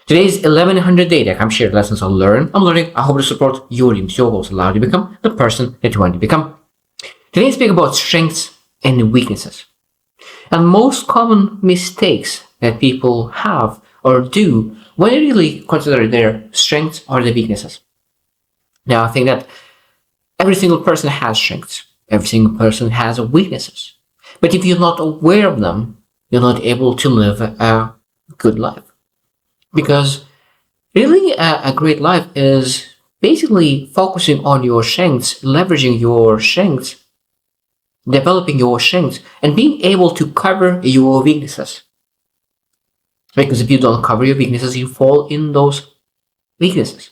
Today's 1100 day that I'm sharing lessons on I'm learning. I hope to support your dreams, your goals, allow you to become the person that you want to become. Today I speak about strengths and weaknesses. And most common mistakes that people have or do when they really consider their strengths or their weaknesses. Now I think that every single person has strengths. Every single person has weaknesses. But if you're not aware of them, you're not able to live a good life. Because really a great life is basically focusing on your strengths, leveraging your strengths, developing your strengths, and being able to cover your weaknesses. Because if you don't cover your weaknesses, you fall in those weaknesses.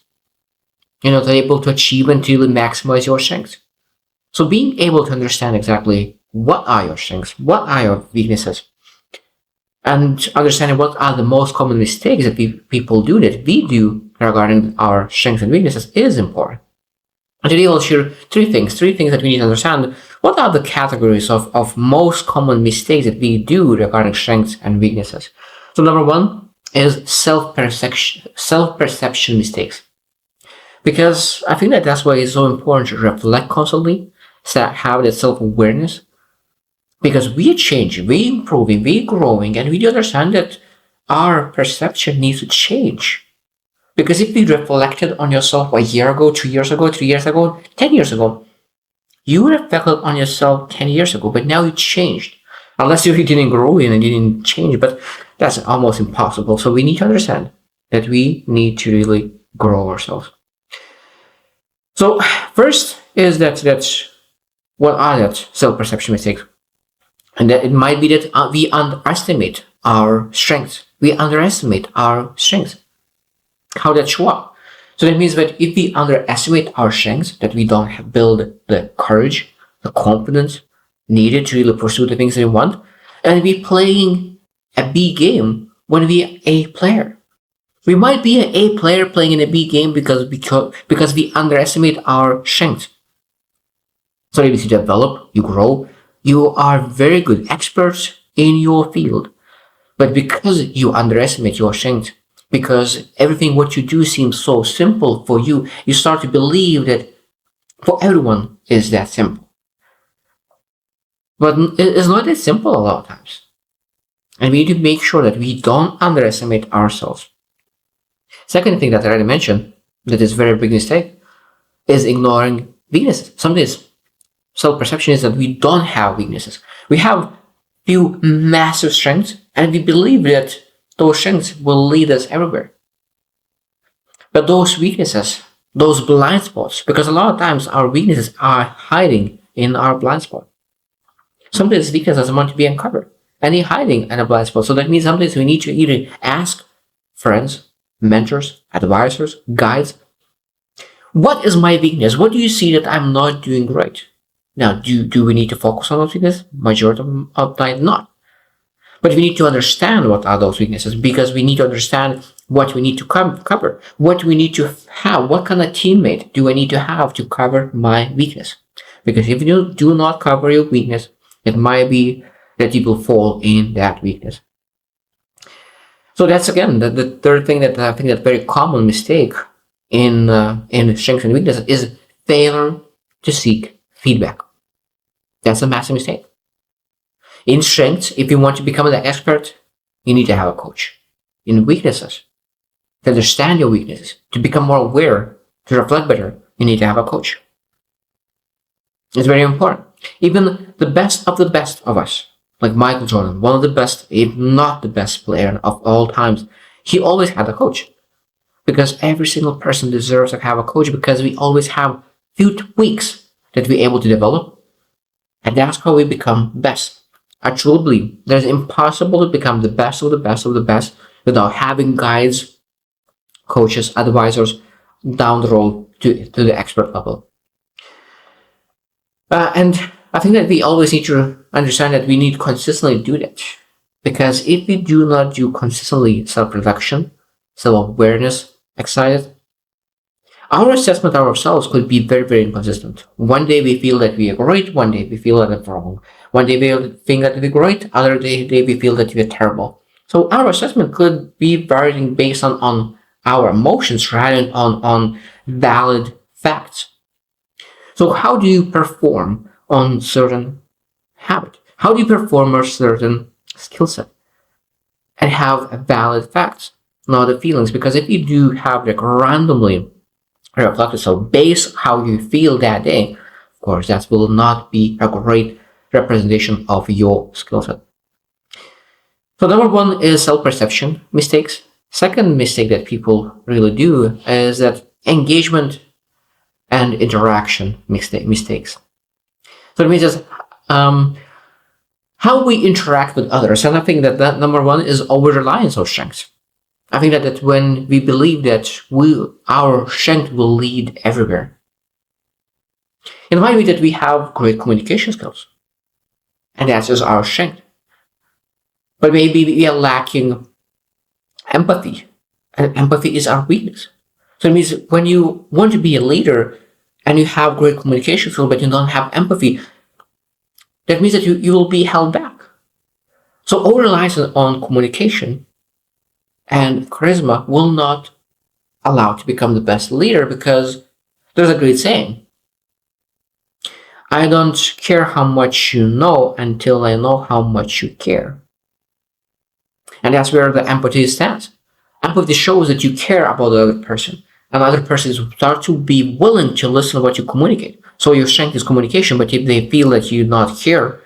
You're not able to achieve and to really maximize your strengths. So being able to understand exactly what are your strengths, what are your weaknesses, and understanding what are the most common mistakes that people do that we do regarding our strengths and weaknesses is important. And today I'll share three things that we need to understand. What are the categories of most common mistakes that we do regarding strengths and weaknesses? So number one is self-perception mistakes. Because I think that that's why it's so important to reflect constantly, have that self-awareness. Because we are changing, we are improving, we are growing, and we do understand that our perception needs to change. Because if you reflected on yourself a year ago, 2 years ago, 3 years ago, 10 years ago, you reflected on yourself 10 years ago, but now you changed. Unless you didn't grow and didn't change, but that's almost impossible. So we need to understand that we need to really grow ourselves. So first is that what are that self-perception mistakes? And that it might be that we underestimate our strengths. We underestimate our strengths. How that show up? So that means that if we underestimate our strengths, that we don't build the courage, the confidence needed to really pursue the things that we want, and we playing a B game when we are A player. We might be an A player playing in a B game because we underestimate our strengths. So if you develop, you grow, you are very good experts in your field. But because you underestimate your strength, because everything what you do seems so simple for you, you start to believe that for everyone is that simple. But it's not that simple a lot of times. And we need to make sure that we don't underestimate ourselves. Second thing that I already mentioned, that is a very big mistake, is ignoring weaknesses. Sometimes self-perception is that we don't have weaknesses. We have few massive strengths, and we believe that those strengths will lead us everywhere. But those weaknesses, those blind spots, because a lot of times our weaknesses are hiding in our blind spot. Sometimes weaknesses want to be uncovered, and they're hiding in a blind spot. So that means sometimes we need to either ask friends, mentors, advisors, guides, what is my weakness? What do you see that I'm not doing great? Now, do we need to focus on those weaknesses? Majority of the time, not. But we need to understand what are those weaknesses, because we need to understand what we need to cover, what we need to have, what kind of teammate do I need to have to cover my weakness. Because if you do not cover your weakness, it might be that you will fall in that weakness. So that's again the third thing that I think that very common mistake in strengths and weaknesses is failure to seek feedback. That's a massive mistake. In strengths, if you want to become an expert, you need to have a coach. In weaknesses, to understand your weaknesses, to become more aware, to reflect better, you need to have a coach. It's very important. Even the best of us, like Michael Jordan, one of the best, if not the best player of all times, he always had a coach. Because every single person deserves to have a coach, because we always have few tweaks that we're able to develop. And that's how we become best. I truly believe that it's impossible to become the best of the best of the best without having guides, coaches, advisors down the road to the expert level. And I think that we always need to understand that we need to consistently do that. Because if we do not do consistently self-reflection, self-awareness, exercise, Our assessment of ourselves could be very, very inconsistent. One day we feel that we are great, one day we feel that we're wrong. One day we think that we're great, other day we feel that we're terrible. So our assessment could be varying based on our emotions rather than on valid facts. So how do you perform on certain habit? How do you perform a certain skill set and have valid facts, not the feelings? Because if you do have like randomly reflected, so base how you feel that day, of course, that will not be a great representation of your skill set. So number one is self-perception mistakes. Second mistake that people really do is that engagement and interaction mistakes. So it means that how we interact with others. And I think that number one is over-reliance on strengths. I think that when we believe that our strength will lead everywhere, it might be that we have great communication skills, and that's just our strength. But maybe we are lacking empathy, and empathy is our weakness. So it means when you want to be a leader and you have great communication skills, but you don't have empathy, that means that you will be held back. So over-reliance on communication and charisma will not allow to become the best leader, because there's a great saying: I don't care how much you know until I know how much you care. And that's where the empathy stands. Empathy shows that you care about the other person, and the other person start to be willing to listen to what you communicate. So your strength is communication, but if they feel that you not care,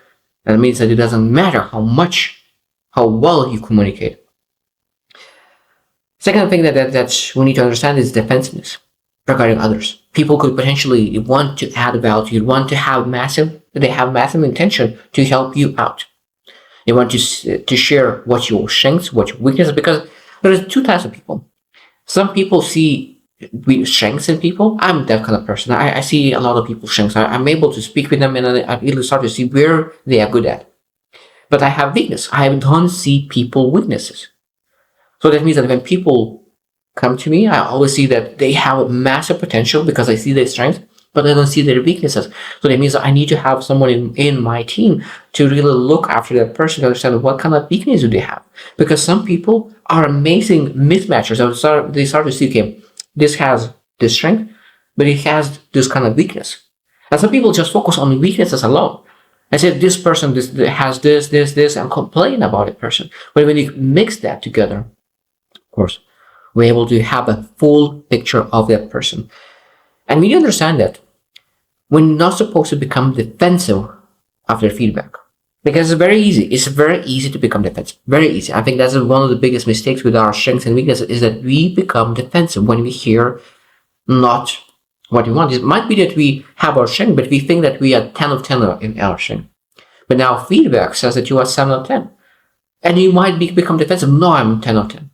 that means that it doesn't matter how well you communicate. Second thing that we need to understand is defensiveness regarding others. People could potentially want to add value, want to have massive intention to help you out. They want to share what your strengths, what your weaknesses, because there's two types of people. Some people see strengths in people. I'm that kind of person. I see a lot of people's strengths. I'm able to speak with them, and I really start to see where they are good at. But I have weakness. I don't see people weaknesses. So that means that when people come to me, I always see that they have massive potential because I see their strengths, but I don't see their weaknesses. So that means that I need to have someone in my team to really look after that person to understand what kind of weakness do they have. Because some people are amazing mismatchers. They start to see, okay, this has this strength, but it has this kind of weakness. And some people just focus on weaknesses alone. I said, this person has this, and complain about it person. But when you mix that together, of course, we're able to have a full picture of that person. And we need to understand that we're not supposed to become defensive after feedback. Because it's very easy. It's very easy to become defensive. Very easy. I think that's one of the biggest mistakes with our strengths and weaknesses, is that we become defensive when we hear not what we want. It might be that we have our strength, but we think that we are 10 of 10 in our strength. But now feedback says that you are 7 of 10. And you might become defensive. No, I'm 10 of 10.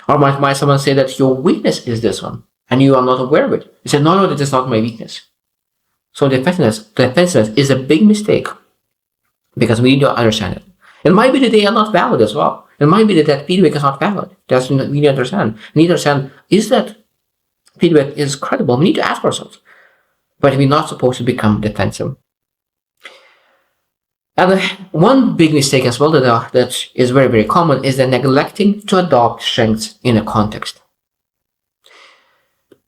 Or might someone say that your weakness is this one, and you are not aware of it. You say, no, that is not my weakness. So defensiveness is a big mistake, because we need to understand it. It might be that they are not valid as well. It might be that feedback is not valid. That's what we need to understand. We need to understand, is that feedback is credible? We need to ask ourselves. But we're not supposed to become defensive. And one big mistake as well that is very, very common is the neglecting to adopt strengths in a context.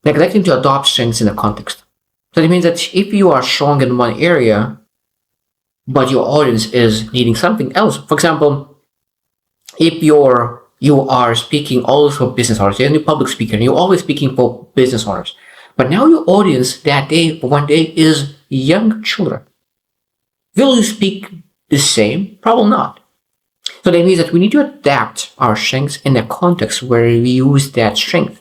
Neglecting to adopt strengths in a context. So it means that if you are strong in one area, but your audience is needing something else. For example, if you are speaking always for business owners, you're a public speaker, and you're always speaking for business owners, but now your audience that day, one day, is young children. Will you speak the same? Probably not. So that means that we need to adapt our strengths in a context where we use that strength.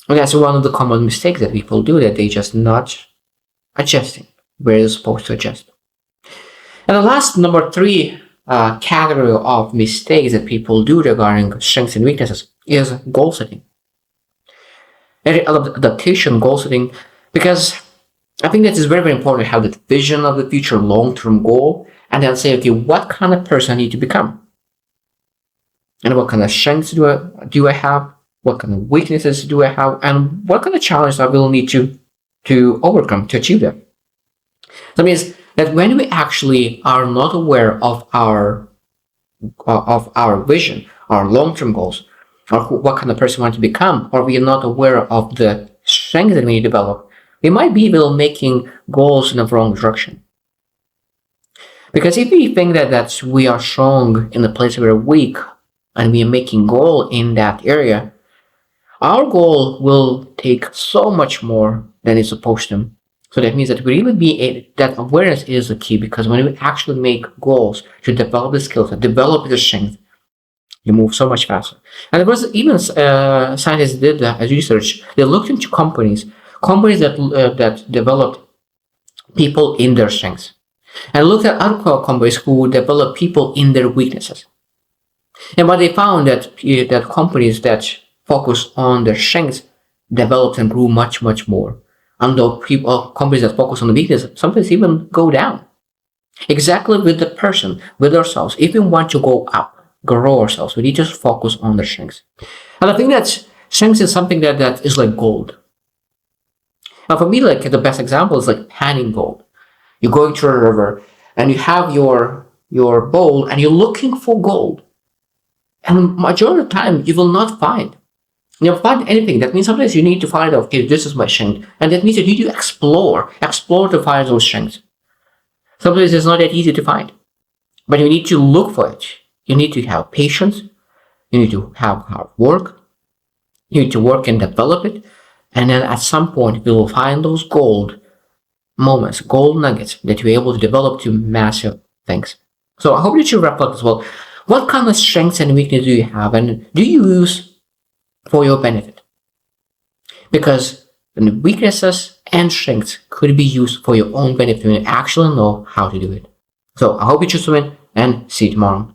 And that's one of the common mistakes that people do, that they just not adjusting where they're supposed to adjust. And the last, number 3 category of mistakes that people do regarding strengths and weaknesses is goal setting. Adaptation, goal setting, because I think that it's very, very important to have the vision of the future, long-term goal, and then say, okay, what kind of person I need to become? And what kind of strengths do I have? what kind of weaknesses do I have, and what kind of challenges I will need to overcome to achieve them. That means that when we actually are not aware of our vision, our long-term goals, or what kind of person we want to become, or we are not aware of the strengths that we need to develop, we might be able making goals in the wrong direction. Because if we think that we are strong in the place where we're weak, and we are making goal in that area, our goal will take so much more than it's supposed to. So that means that we really that awareness is the key, because when we actually make goals to develop the skills, to develop the strength, you move so much faster. And there was even scientists did research. They looked into companies that developed people in their strengths, and looked at other companies who develop people in their weaknesses. And what they found that companies that focus on their strengths developed and grew much more. And though companies that focus on the weakness sometimes even go down. Exactly with the person, with ourselves. If we want to go up, grow ourselves, we need to focus on the strengths. And I think that strengths is something that is like gold. Now for me, like the best example is like panning gold. You're going to a river and you have your bowl and you're looking for gold. And majority of the time you will not find. You don't find anything. That means sometimes you need to find out, okay, this is my strength. And that means you need to explore to find those strengths. Sometimes it's not that easy to find. But you need to look for it. You need to have patience. You need to have hard work. You need to work and develop it. And then at some point, you will find those gold moments, gold nuggets that you're able to develop to massive things. So I hope that you reflect as well. What kind of strengths and weaknesses do you have? And do you use for your benefit? Because the weaknesses and strengths could be used for your own benefit when you actually know how to do it. So I hope you choose to win, and see you tomorrow.